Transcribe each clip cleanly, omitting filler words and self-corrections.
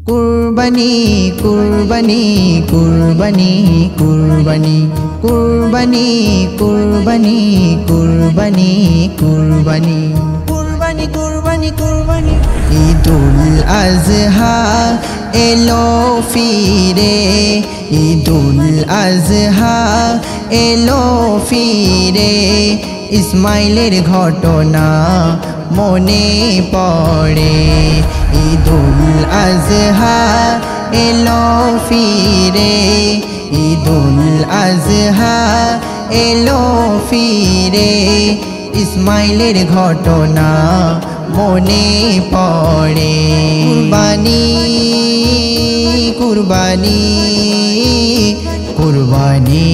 কুরবানি কুরবানি কুরবানি কুরবানি কুরবানি কুরবানি কুরবানি কুরবানি কুরবানি কুরবানি কুরবানি ঈদুল আজহা এলো ফিরে ঈদুল আজহা এলো ফিরে ইসমাইলের ঘটনা মনে পড়ে ঈদুল আজহা এলো ফিরে ঈদুল আজহা এলো ফিরে ইসমাইলের ঘটনা মনে পড়ে কুরবানি কুরবানি কুরবানি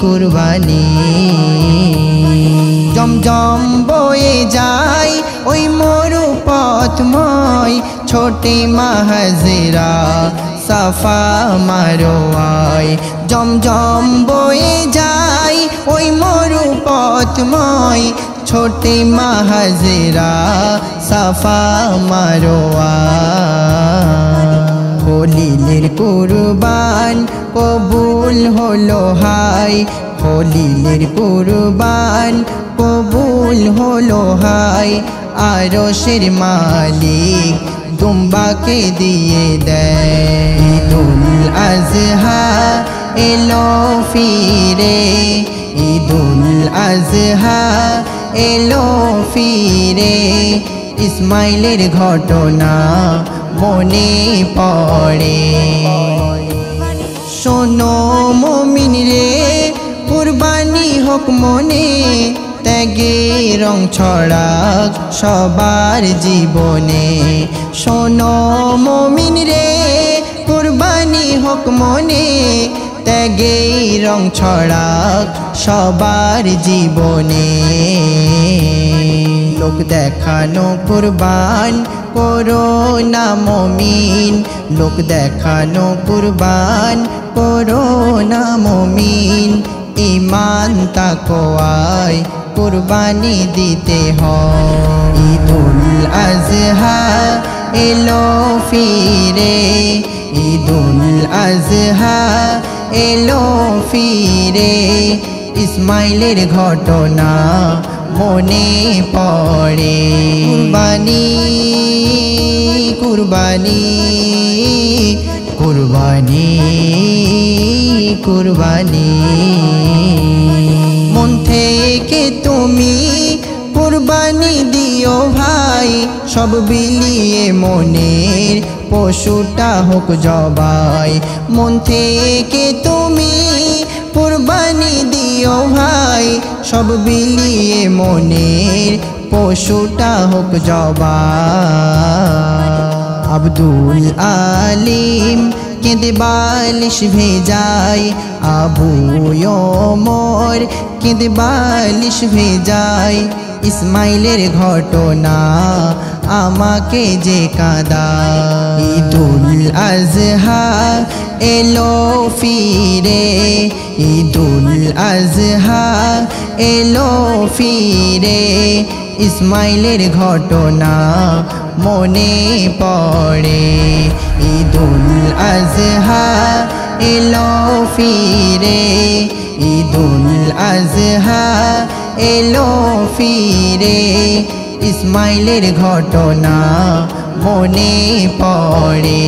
কুরবানি জমজম বয়ে যায় ওই মরু পথময় ছোটে মাহাজরা সাফা মারোয়ায় জমজম বয়ে যায় ওই মরু পথময় ছোটে মাহাজরা সাফা মারোয়ায় খলিলের কুরবান কবুল হলো হাই খলিলের কুরবান কবুল হলো হাই আরশের মালিক দুম্বাকে দিয়ে দেয় ঈদুল আজহা এলো ফিরে ঈদুল আজহা এলো ফিরে ইসমাইলের ঘটনা মনে পড়ে শোনো মুমিন রে কুরবানি হোক মনে ত্যাগে রং ছড়াক সবার জীবনে শোনো মুমিন রে কুরবানি হোক মনে ত্যাগে রং ছড়াক সবার জীবনে লোক দেখানো কুরবান করো না মুমিন লোক দেখানো কুরবান করো না মুমিন ঈমান তাকওয়ায় কুরবানি দিতে হয় ঈদুল আজহা এলো ফিরে ঈদুল আজহা এলো ফিরে ইসমাইলের ঘটনা মনে পড়ে কুরবানি কুরবানি কুরবানি কুরবানি মন থেকে তুমি কুরবানি দিও ভাই সব বিলিয়ে মনের পশুটা হোক জবাই মন থেকে তুমি কুরবানি দিও ভাই সব বিলিয়ে মনের পশুটা হোক জবাই আব্দুল আলিম কেঁদে বালিশ ভেজায় আবু ওমর কেঁদে বালিশ ভেজায় ইসমাইলের ঘটনা আমাকে যে কাঁদায় ঈদুল আজহা এলো ফিরে ঈদুল আজহা এলো ফিরে ইসমাইলের ঘটনা মনে পড়ে ঈদুল আজহা এলো ফিরে ঈদুল আজহা এলো ফিরে ইসমাইলের ঘটনা মনে পড়ে।